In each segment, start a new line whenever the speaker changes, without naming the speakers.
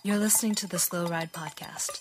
You're listening to the Slow Ride Podcast.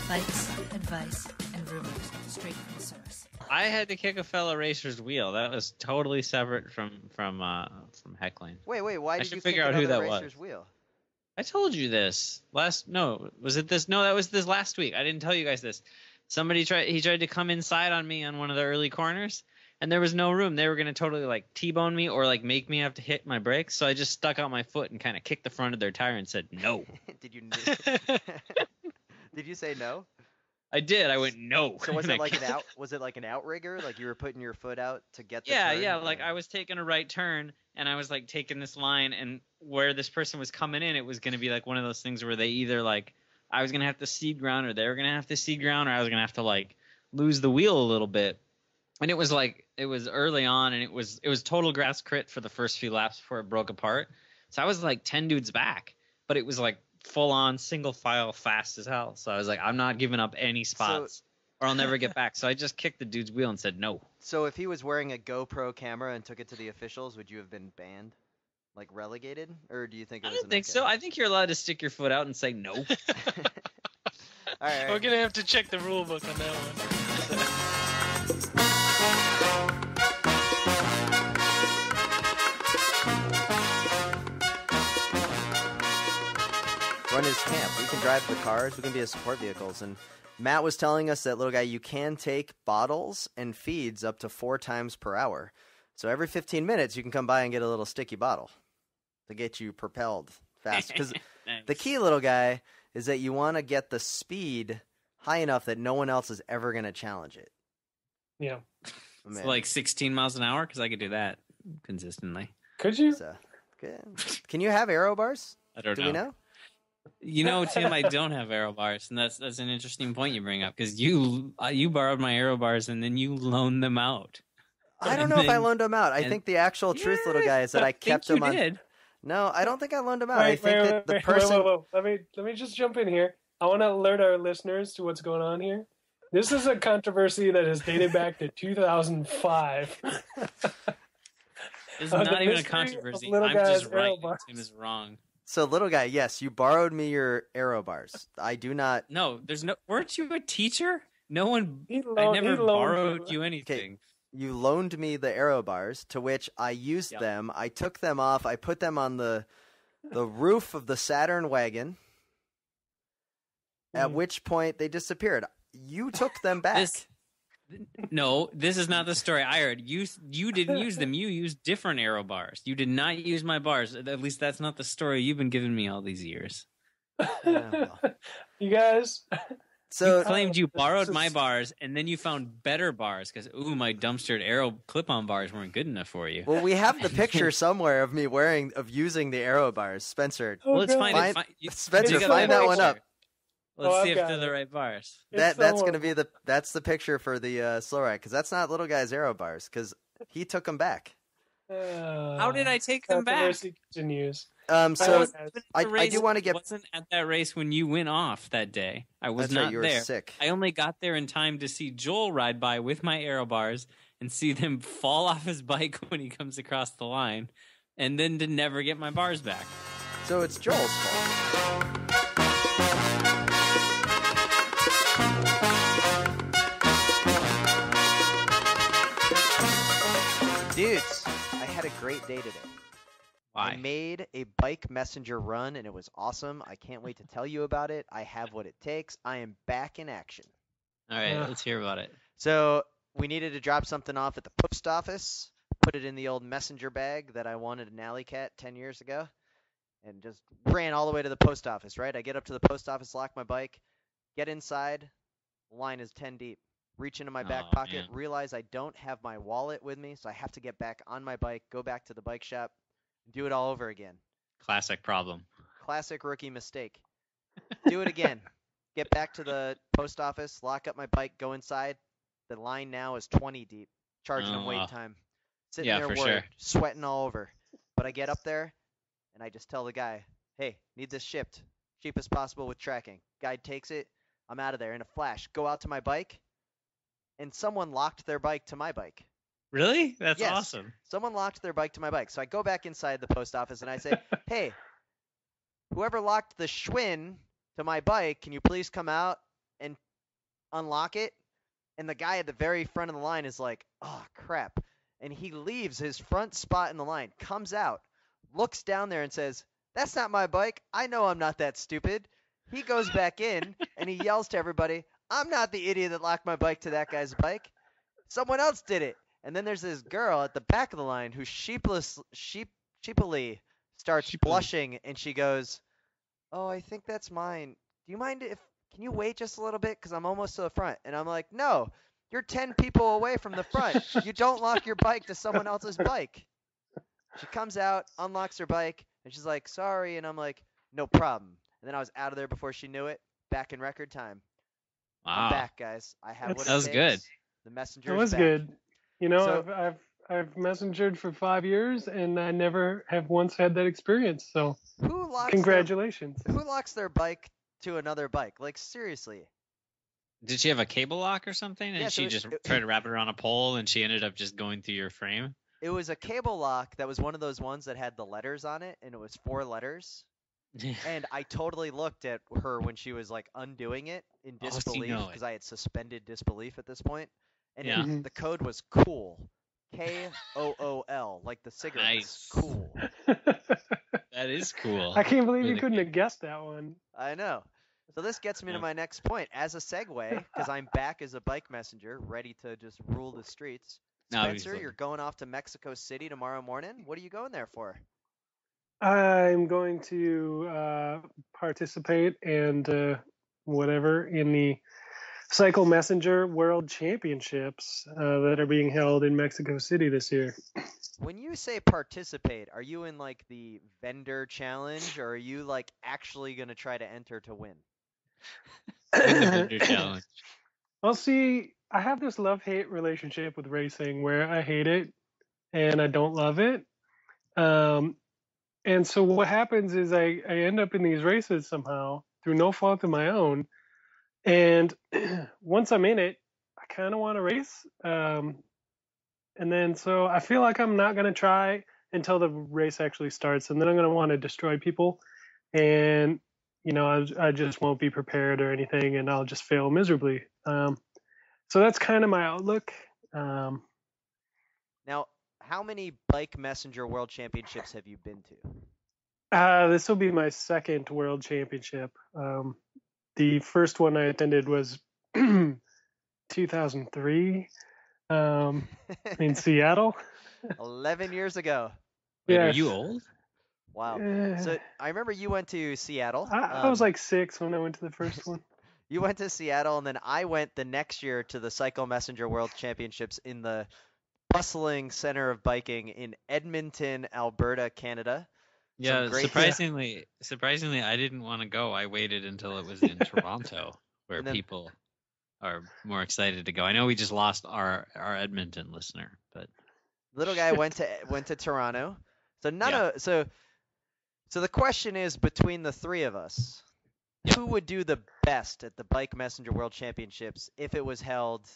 Fights, advice, and rumors straight from the source.
I had to kick a fellow racer's wheel. That was totally separate from heckling.
Wait, why did you
figure
kick
out who
another
that
racer's
was.
wheel?
I told you this was it this? No, that was this last week. I didn't tell you guys this. He tried to come inside on me on one of the early corners, and there was no room. They were going to totally like T-bone me or like make me have to hit my brakes. So I just stuck out my foot and kind of kicked the front of their tire and said no.
Did you say no?
I did. I went no.
So was it like an outrigger? Like you were putting your foot out to get the
Yeah,
turn?
yeah. Like I was taking a right turn and I was like taking this line, and where this person was coming in, it was going to be like one of those things where they either like I was going to have to seed ground, or they were going to have to seed ground, or I was going to have to like lose the wheel a little bit. And it was early on, and it was total grass crit for the first few laps before it broke apart. So I was like 10 dudes back, but it was like full on single file fast as hell. So I was like, I'm not giving up any spots or I'll never get back. So I just kicked the dude's wheel and said no.
So if he was wearing a GoPro camera and took it to the officials, would you have been banned? Like relegated? Or do you think it was
I don't think so. I think you're allowed to stick your foot out and say no.
All right.
We're going to have to check the rule book on that one.
Run his camp. We can drive the cars. We can be his support vehicles. And Matt was telling us that, little guy, you can take bottles and feeds up to 4 times per hour. So every 15 minutes, you can come by and get a little sticky bottle to get you propelled fast. Because
Nice.
the key, little guy, is that you want to get the speed high enough that no one else is ever going to challenge it.
Yeah.
It's like 16 miles an hour, because I could do that consistently.
Could you?
So, good. Can you have aero bars?
I don't
Do
know.
we know?
You know, Tim, I don't have aero bars, and that's an interesting point you bring up, because you borrowed my aero bars and then you loaned them out.
I don't know if I loaned them out. I think the actual truth, little guy, is that I kept them on.
Did.
No, I don't think I loaned them out. I think that the person.
Wait. Let me just jump in here. I want to alert our listeners to what's going on here. This is a controversy that is dated back to 2005.
It's not even a controversy. I'm just right. Tim is wrong.
So, little guy, yes, you borrowed me your aero bars. I do not.
No, there's no. Weren't you a teacher? No one.
He
I never borrowed
loaned
you anything.
You loaned me the aero bars, to which I used
Yep.
them. I took them off. I put them on the roof of the Saturn wagon. At which point they disappeared. You took them back.
No, this is not the story I heard. You didn't use them. You used different aero bars. You did not use my bars. At least that's not the story you've been giving me all these years.
Well.
You guys.
So
You claimed you borrowed my bars, and then you found better bars because, my dumpstered aero clip-on bars weren't good enough for you.
Well, we have the picture somewhere of me using the aero bars. Spencer,
Oh,
Let's
God.
find it.
Spencer,
dig
find that one up.
Let's
Oh,
see
I've
if
got
they're the
it.
right bars.
It's
That's
so
going to be that's the picture for the slow ride, because that's not little guy's aero bars, because he took them back.
How did I take them back?
Controversy continues.
So
The
I
race
do want to get.
wasn't at that race when you went off that day. I was
That's
not
right, you were
there.
sick.
I only got there in time to see Joel ride by with my aero bars and see them fall off his bike when he comes across the line, and then to never get my bars back.
So it's Joel's fault. Dudes, I had a great day today.
Why?
I made a bike messenger run, and it was awesome. I can't wait to tell you about it. I have what it takes. I am back in action.
All right, let's hear about it.
So we needed to drop something off at the post office, put it in the old messenger bag that I wanted an alley cat 10 years ago, and just ran all the way to the post office, right? I get up to the post office, lock my bike, get inside, line is 10 deep. Reach into my back
Oh,
pocket,
man.
realize I don't have my wallet with me, so I have to get back on my bike, go back to the bike shop, do it all over again.
Classic problem.
Classic rookie mistake. Do it again. Get back to the post office, lock up my bike, go inside. The line now is 20 deep, charging them
Oh,
wait
wow.
time. Sitting
Yeah,
there
for
worried,
sure.
sweating all over. But I get up there, and I just tell the guy, hey, need this shipped. Cheapest possible with tracking. Guy takes it. I'm out of there in a flash. Go out to my bike. and someone locked their bike to my bike.
Really? That's
Yes.
awesome.
Someone locked their bike to my bike. So I go back inside the post office and I say, hey, whoever locked the Schwinn to my bike, can you please come out and unlock it? And the guy at the very front of the line is like, oh, crap. And he leaves his front spot in the line, comes out, looks down there and says, that's not my bike. I know I'm not that stupid. He goes back in and he yells to everybody, I'm not the idiot that locked my bike to that guy's bike. Someone else did it. And then there's this girl at the back of the line who sheepily starts blushing, and she goes, oh, I think that's mine. Do you mind can you wait just a little bit? Because I'm almost to the front. And I'm like, no, you're 10 people away from the front. You don't lock your bike to someone else's bike. She comes out, unlocks her bike, and she's like, sorry. And I'm like, no problem. And then I was out of there before she knew it, back in record time.
Wow.
I'm back, guys. I have what it
That was
takes.
good.
The messenger
That was
back.
good. You know,
So-
I've messengered for 5 years, and I never have once had that experience. So
Who locks
congratulations.
who locks their bike to another bike? Like, seriously.
Did she have a cable lock or something? And
Yeah, so
she just
it-
tried to wrap it around a pole, and she ended up just going through your frame?
It was a cable lock that was one of those ones that had the letters on it, and it was 4 letters. And I totally looked at her when she was like undoing it in
Oh, so you
disbelief
know it.
because I had suspended disbelief at this point. And
Yeah.
Mhm.
the code was cool. KOOL, like the cigarettes.
Nice.
Cool.
That is cool.
I can't believe you
Really
couldn't
good.
have guessed that one.
I know. So this gets me to
Yeah.
my next point. As a segue, because I'm back as a bike messenger, ready to just rule the streets.
No,
Spencer,
obviously.
you're going off to Mexico City tomorrow morning. What are you going there for?
I'm going to participate and whatever in the Cycle Messenger World Championships that are being held in Mexico City this year.
When you say participate, are you in like the vendor challenge, or are you like actually going to try to enter to win?
Win the vendor challenge.
Well, see, I have this love-hate relationship with racing where I hate it and I don't love it. And so what happens is I end up in these races somehow through no fault of my own. And once I'm in it, I kind of want to race. And then so I feel like I'm not going to try until the race actually starts. And then I'm going to want to destroy people. And, you know, I just won't be prepared or anything, and I'll just fail miserably. So that's kind of my outlook.
Now, how many Bike Messenger World Championships have you been to?
This will be my second world championship. The first one I attended was 2003 in Seattle.
11 years ago.
Wait, are
Yes.
you old?
Wow.
Eh,
So I remember you went to Seattle.
I was like 6 when I went to the first one.
You went to Seattle, and then I went the next year to the Cycle Messenger World Championships in the bustling center of biking in Edmonton, Alberta, Canada.
Yeah,
great-
surprisingly, I didn't want to go. I waited until it was in Toronto, where
And then-
people are more excited to go. I know we just lost our Edmonton listener, but
Little guy went to Toronto. So
Yeah.
so the question is, between the three of us, who would do the best at the Bike Messenger World Championships if it was held,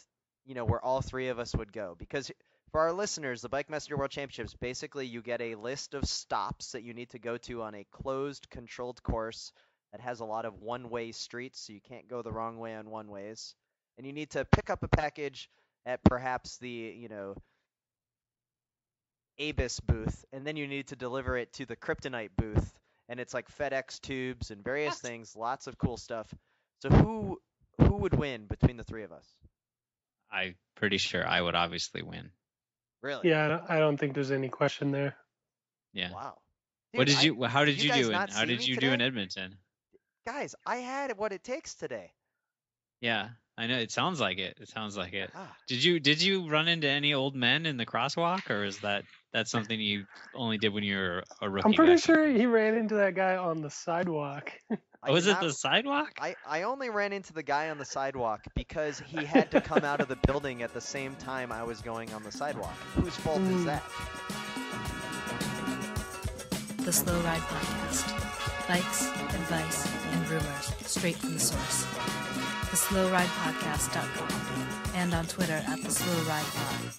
you know, where all three of us would go? Because for our listeners, the Bike Messenger World Championships, basically you get a list of stops that you need to go to on a closed, controlled course that has a lot of one-way streets, so you can't go the wrong way on one-ways. And you need to pick up a package at perhaps the, you know, Abus booth, and then you need to deliver it to the Kryptonite booth, and it's like FedEx tubes and various things, lots of cool stuff. So who would win between the three of us?
I'm pretty sure I would obviously win.
Really?
Yeah, I don't think there's any question there.
Yeah.
Wow.
What
Dude,
did you? How did
you
you
guys
do it?
not
How
see
did
me
you do in
today?
Edmonton?
Guys, I had what it takes today.
Yeah, I know. It sounds like it. It sounds like it.
Ah.
Did you run into any old men in the crosswalk, or is that's something you only did when you were a rookie?
I'm pretty
back
sure
then?
he ran into that guy on the sidewalk.
I
Was
did
it
not-
the sidewalk?
I only ran into the guy on the sidewalk because he had to come out of the building at the same time I was going on the sidewalk. Whose fault is that?
The Slow Ride Podcast. Bikes, advice, and rumors straight from the source. theslowridepodcast.com and on Twitter at theslowridepod.